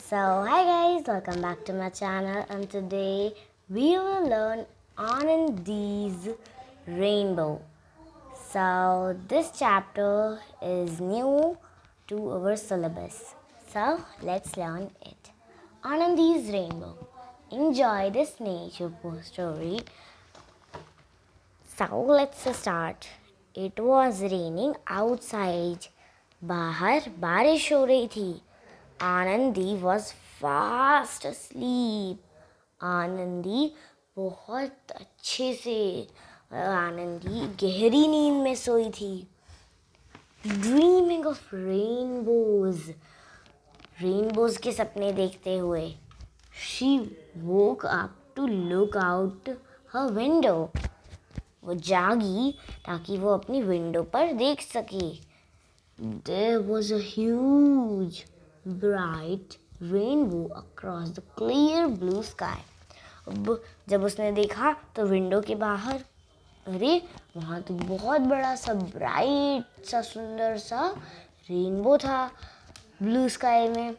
So hi guys, welcome back to my channel, and today we will learn Anandi's Rainbow. So this chapter is new to our syllabus. So let's learn it. Anandi's Rainbow. Enjoy this nature story. So let's start. It was raining outside. बाहर बारिश हो रही थी. Anandi was fast asleep. Anandi बहुत अच्छे से आनंदी गहरी नींद में सोई थी. ड्रीमिंग ऑफ रेनबोज के सपने देखते हुए. She woke up to look out her window. वो जागी ताकि वो अपनी विंडो पर देख सके. There was a huge bright rainbow across the clear blue sky. अब जब उसने देखा तो विंडो के बाहर अरे वहाँ तो बहुत बड़ा सा ब्राइट सा सुंदर सा रेनबो था ब्लू स्काई में.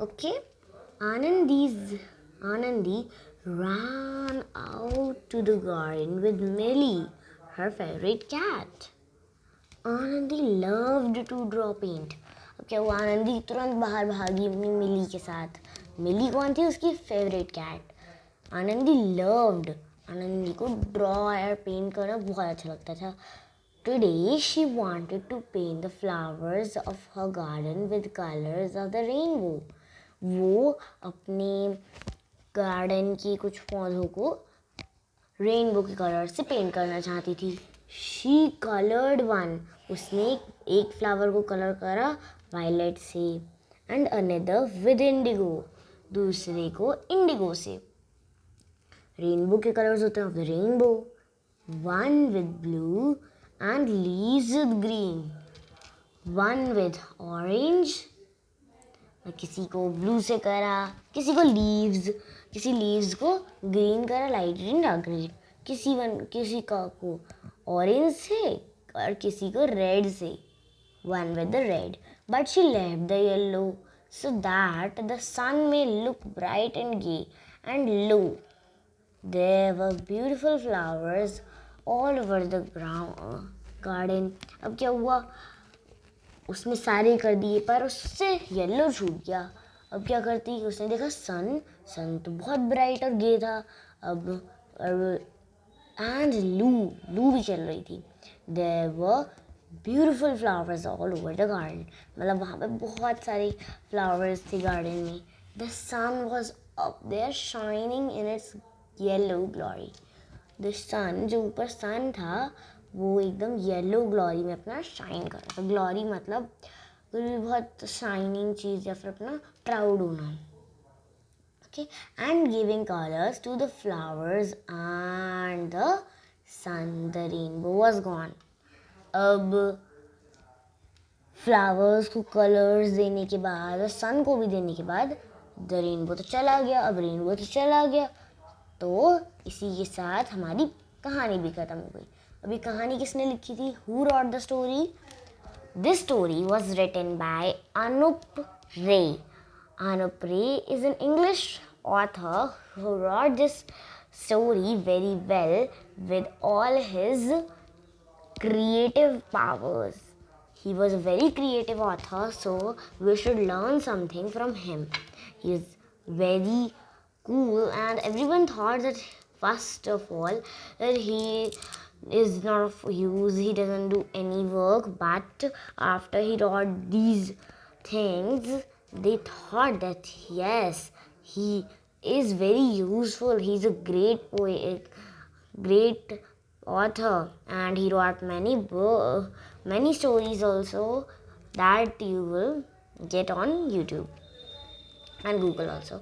Okay. Anandi ran out to the garden with Millie, her favorite cat. Anandi loved to draw paint. अब क्या हुआ, आनंदी तुरंत बाहर भागी अपनी मिली के साथ. मिली कौन थी? उसकी फेवरेट कैट. आनंदी को ड्रॉ और पेंट करना बहुत अच्छा लगता था. Today she wanted to paint the flowers of her garden with colours of the rainbow. वो अपने गार्डन की कुछ पौधों को रेनबो के कलर से पेंट करना चाहती थी. She coloured one. उसने एक फ्लावर को कलर करा वायलेट से. And another with Indigo. दूसरे को इंडिगो से. रेनबो के कलर्स होते हैं of the rainbow. One with blue and leaves with green. One with orange. किसी को ब्लू से करा, किसी लीव्स को ग्रीन करा, लाइट ग्रीन डार्क ग्रीन. किसी को ऑरेंज से और किसी को रेड से. One with the red. But she left the yellow so that the sun may look bright and gay. And lo, there were beautiful flowers all over the garden. अब क्या हुआ, उसने सारे कर दिए पर उससे येलो छूट गया. अब क्या करती, उसने देखा सन तो बहुत ब्राइट और गे था. अब एंड लू भी चल रही थी. There were beautiful flowers all over the garden. मतलब वहाँ पे बहुत सारे फ्लावर्स थे गार्डन में. The sun was up there shining in its yellow glory. The sun, जो ऊपर सन था, वो एकदम येलो ग्लोरी में अपना शाइन कर रहा था. ग्लोरी मतलब कोई भी बहुत शाइनिंग चीज़ या फिर अपना प्राउड होना. Okay. And giving colours to the flowers and the sun. The rainbow was gone. अब फ्लावर्स को कलर्स देने के बाद और सन को भी देने के बाद द रेनबो तो चला गया. अब रेनबो तो चला गया तो इसी के साथ हमारी कहानी भी ख़त्म हो गई. अभी कहानी किसने लिखी थी? Who wrote the story? This story was written by Anup Ray. Anup Ray is an English author who wrote this story very well with all his creative powers. He was a very creative author, so we should learn something from him. He is very cool, and everyone thought that first of all that he is not of use, he doesn't do any work. But after he wrote these things, they thought that yes, he is very useful. He's a great poet, great author, and he wrote many stories also that you will get on YouTube and Google also.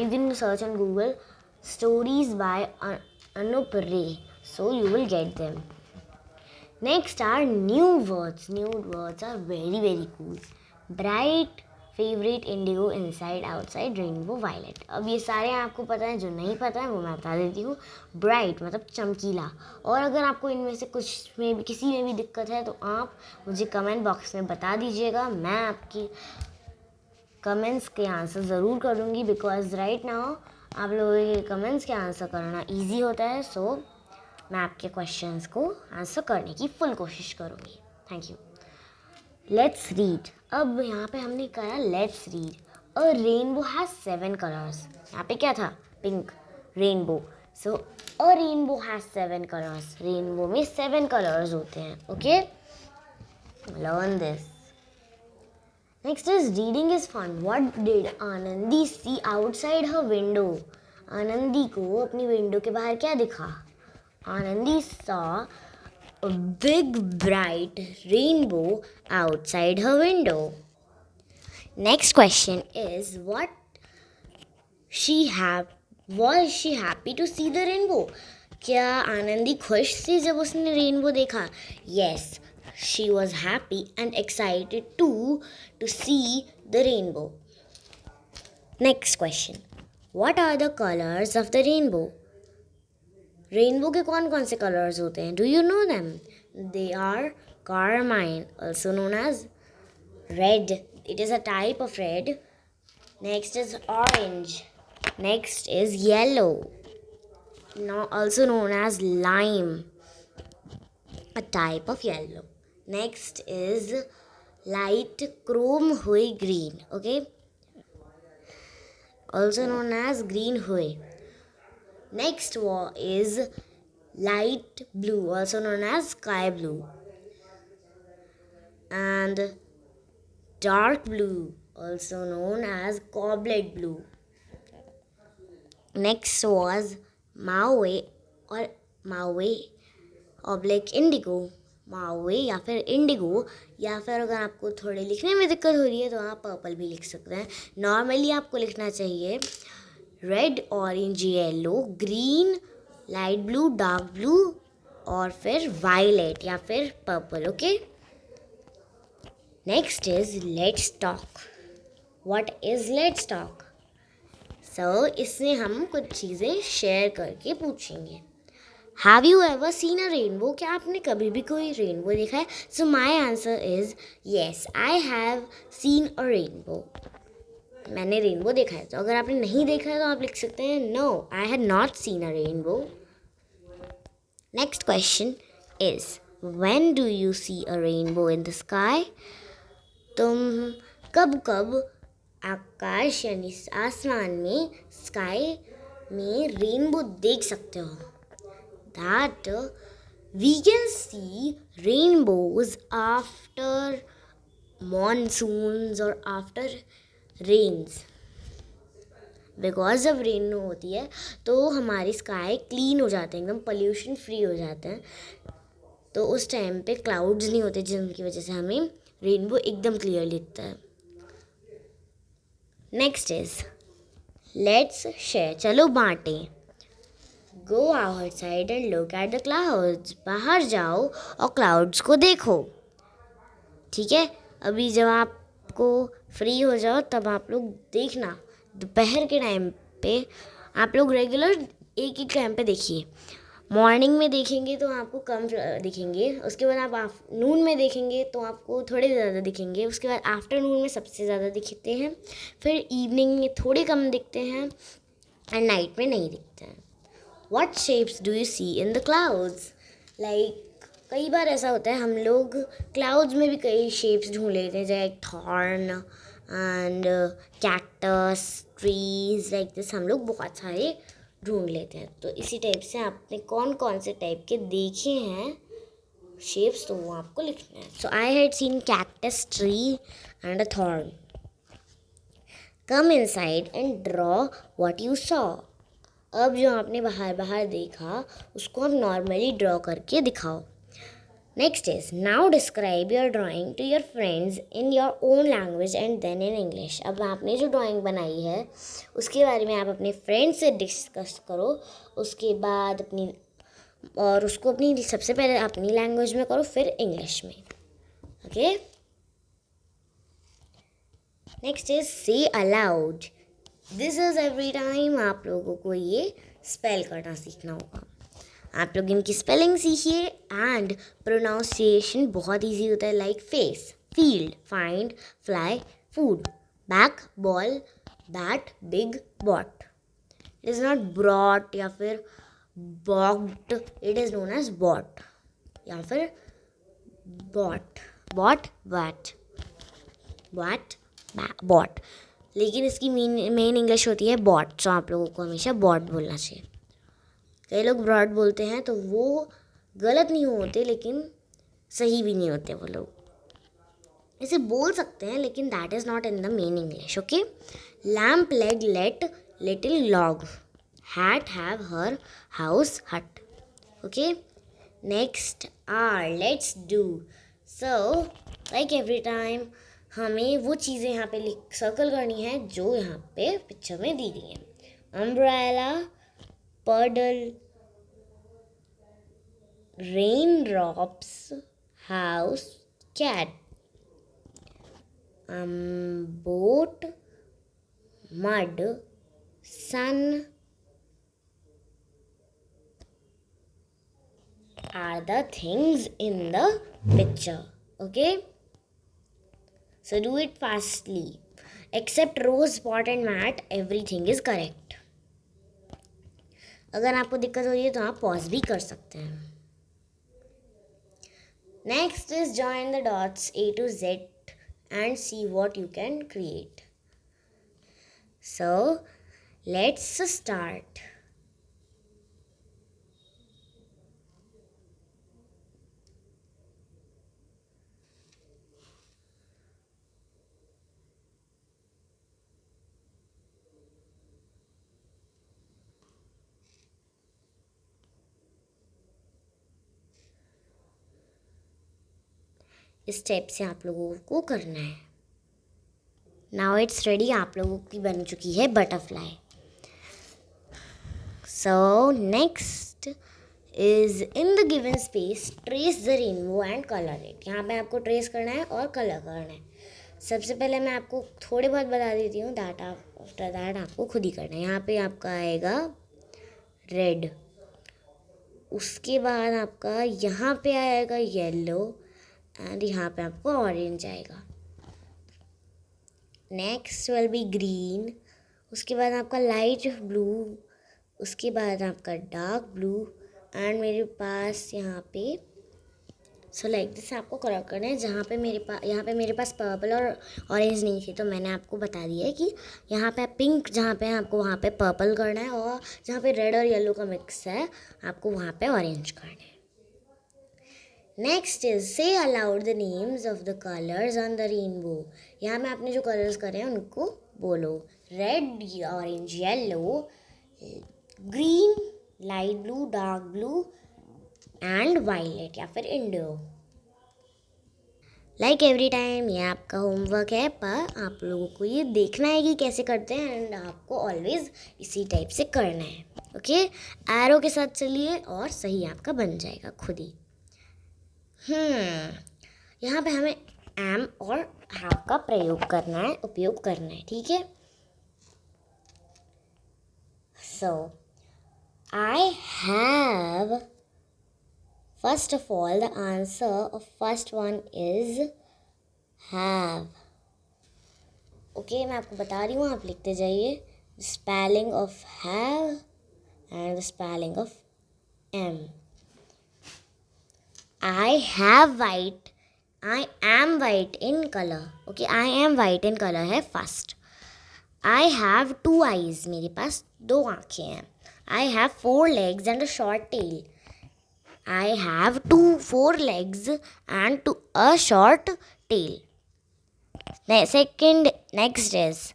You can search on Google stories by Anup Ray, so you will get them. Next are new words. New words are very cool. Bright, favourite, indigo, inside, outside, rainbow, violet. अब ये सारे आपको पता है. जो नहीं पता है वो मैं बता देती हूँ. ब्राइट मतलब चमकीला. और अगर आपको इनमें से कुछ में भी किसी में भी दिक्कत है तो आप मुझे कमेंट बॉक्स में बता दीजिएगा. मैं आपकी कमेंट्स के आंसर ज़रूर करूँगी, बिकॉज राइट नाउ आप लोगों के कमेंट्स के आंसर करना इजी होता है. सो मैं आपके क्वेश्चंस को आंसर करने की फुल कोशिश करूँगी. Thank you. Let's read. अब यहाँ पे हमने कहा let's read. A rainbow has 7 colours. यहाँ पे क्या था? Pink. Rainbow. So a rainbow has 7 colours. Rainbow में 7 कलर्स होते हैं. Okay, learn this. Next is reading is fun. What did Anandi see outside her window. Anandi को अपनी विंडो के बाहर क्या दिखा? Anandi saw a big bright rainbow outside her window. Next question is was she happy to see the rainbow? क्या आनंदी खुश थी जब उसने रेनबो देखा? Yes, she was happy and excited too to see the rainbow. Next question. What are the colors of the rainbow? Rainbow के कौन कौन से कलर्स होते हैं? Do you know them? They are carmine, also known as red. It is a type of red. Next is orange. Next is yellow, also known as lime, a type of yellow. Next is light chrome hue green, okay, also known as green hue. Next is light blue, also known as sky blue, and dark blue, also known as cobalt blue. Next was mauve oblique indigo. मावे या फिर Indigo, या फिर अगर आपको थोड़े लिखने में दिक्कत हो रही है तो आप पर्पल भी लिख सकते हैं. नॉर्मली आपको लिखना चाहिए red, orange, yellow, green, light blue, dark blue और फिर वायलेट या फिर purple. Okay, next is let's talk. What is let's talk? So इसमें हम कुछ चीज़ें शेयर करके पूछेंगे. Have you ever seen a rainbow? क्या आपने कभी भी कोई रेनबो देखा है? So my answer is yes, I have seen a rainbow. मैंने रेनबो देखा है. तो अगर आपने नहीं देखा है तो आप लिख सकते हैं no, I have not seen a rainbow. Next question is when do you see a rainbow in the sky? तुम कब कब आकाश यानी आसमान में, स्काई में रेनबो देख सकते हो? That we can see rainbows after monsoons और आफ्टर रेन्स. बिकॉज जब रेन होती है तो हमारी स्काई क्लीन हो जाते हैं, एकदम पोल्यूशन फ्री हो जाते हैं. तो उस टाइम पे क्लाउड्स नहीं होते, जिनकी वजह से हमें रेनबो एकदम क्लियर दिखता है. Next is let's share. चलो बांटें. Go outside and look at the clouds. बाहर जाओ और क्लाउड्स को देखो. ठीक है, अभी जब आपको फ्री हो जाओ तब आप लोग देखना. दोपहर के टाइम पे आप लोग रेगुलर एक ही टाइम पे देखिए. मॉर्निंग में देखेंगे तो आपको कम दिखेंगे, उसके बाद आप आफ्टरनून में देखेंगे तो आपको थोड़े ज़्यादा दिखेंगे, उसके बाद आफ्टरनून में सबसे ज़्यादा दिखते हैं, फिर इवनिंग में थोड़े कम दिखते हैं एंड नाइट में नहीं दिखते हैं. What shapes do you see in the clouds? Like कई बार ऐसा होता है हम लोग क्लाउड्स में भी कई शेप्स ढूंढ लेते हैं, जैसे thorn and cactus, trees, like this हम लोग बहुत सारे ढूंढ लेते हैं. तो इसी टाइप से आपने कौन कौन से टाइप के देखे हैं शेप्स, तो वो आपको लिखना है. So I had seen cactus, tree and a thorn. Come inside and draw what you saw. अब जो आपने बाहर देखा उसको आप नॉर्मली ड्रॉ करके दिखाओ. Next is now describe your drawing to your friends in your own language and then in English. अब आपने जो ड्राइंग बनाई है उसके बारे में आप अपने फ्रेंड्स से डिस्कस करो, उसके बाद उसको अपनी सबसे पहले अपनी लैंग्वेज में करो, फिर इंग्लिश में. Okay, next is say allowed. This is every time आप लोगों को ये स्पेल करना सीखना होगा. आप लोग इनकी स्पेलिंग सीखिए एंड प्रोनाउंसिएशन बहुत इजी होता है. Like face, field, find, fly, food. Back ball bat big bought. It is not brought या फिर balked. It is known as bought या फिर bought. Bought bat bought bought. लेकिन इसकी मेन इंग्लिश होती है बॉट. तो आप लोगों को हमेशा बॉट बोलना चाहिए. कई लोग ब्रॉड बोलते हैं तो वो गलत नहीं होते लेकिन सही भी नहीं होते. वो लोग इसे बोल सकते हैं लेकिन that is not in the main English. Okay. Lamp leg let little log hat have her house hut. Okay. Next are let's do. So like every time हमें वो चीज़ें यहाँ पे सर्कल करनी है जो यहाँ पे पिक्चर में दी गई हैं. Umbrella, puddle, raindrops, house, cat, boat, mud, sun are the things in the picture. Okay, so do it fastly. Except rose, spot and mat, everything is correct. अगर आपको दिक्कत हो रही है तो आप पॉज भी कर सकते हैं. Next is join the dots A to Z and see what you can create. So let's start. इस टाइप से आप लोगों को करना है. Now it's ready. आप लोगों की बन चुकी है butterfly. So next is in the given space trace the rainbow and colour it. यहाँ पे आपको ट्रेस करना है और कलर करना है. सबसे पहले मैं आपको थोड़े बहुत बता देती हूँ. दैट आफ्टर दैट आपको खुद ही करना है. यहाँ पे आपका आएगा रेड. उसके बाद आपका यहाँ पे आएगा येलो एंड यहाँ पे आपको ऑरेंज आएगा. Next will be green. उसके बाद आपका लाइट ब्लू. उसके बाद आपका डार्क ब्लू एंड मेरे पास यहाँ पे सो लाइक दिस आपको कलर करना है. जहाँ पे मेरे पास पर्पल और ऑरेंज नहीं थी तो मैंने आपको बता दिया है कि यहाँ पे पिंक जहाँ पे आपको वहाँ पे पर्पल करना है और जहाँ पे रेड और येलो का मिक्स है आपको वहाँ पे ऑरेंज करना है. Next is say aloud the names of the colours on the rainbow. यहाँ में आपने जो कलर्स करे हैं उनको बोलो. Red, orange, yellow, green, light blue, dark blue and violet या फिर इंडिगो. लाइक एवरी टाइम ये आपका होमवर्क है पर आप लोगों को ये देखना है कि कैसे करते हैं एंड आपको ऑलवेज इसी टाइप से करना है. ओके. एरो के साथ चलिए और सही आपका बन जाएगा खुद ही. यहाँ पे हमें एम और हैव का प्रयोग करना है, उपयोग करना है. ठीक है. So I have. First of all the answer of first one is have. Okay. मैं आपको बता रही हूँ, आप लिखते जाइए. Spelling of have and the spelling of am. I have white. I am white in color. Okay, I am white in color है first. I have 2 eyes. मेरे पास 2 आँखें हैं. I have 4 legs and a short tail. I have 4 legs and a short tail. Next is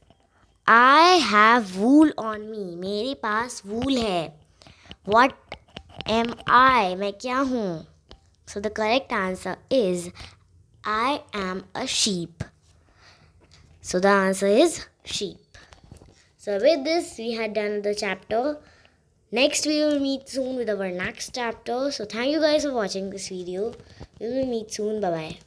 I have wool on me. मेरे पास wool है. What am I? मैं क्या हूँ? So the correct answer is I am a sheep. So the answer is sheep. So with this we had done the chapter. Next we will meet soon with our next chapter. So thank you guys for watching this video. We will meet soon. Bye bye.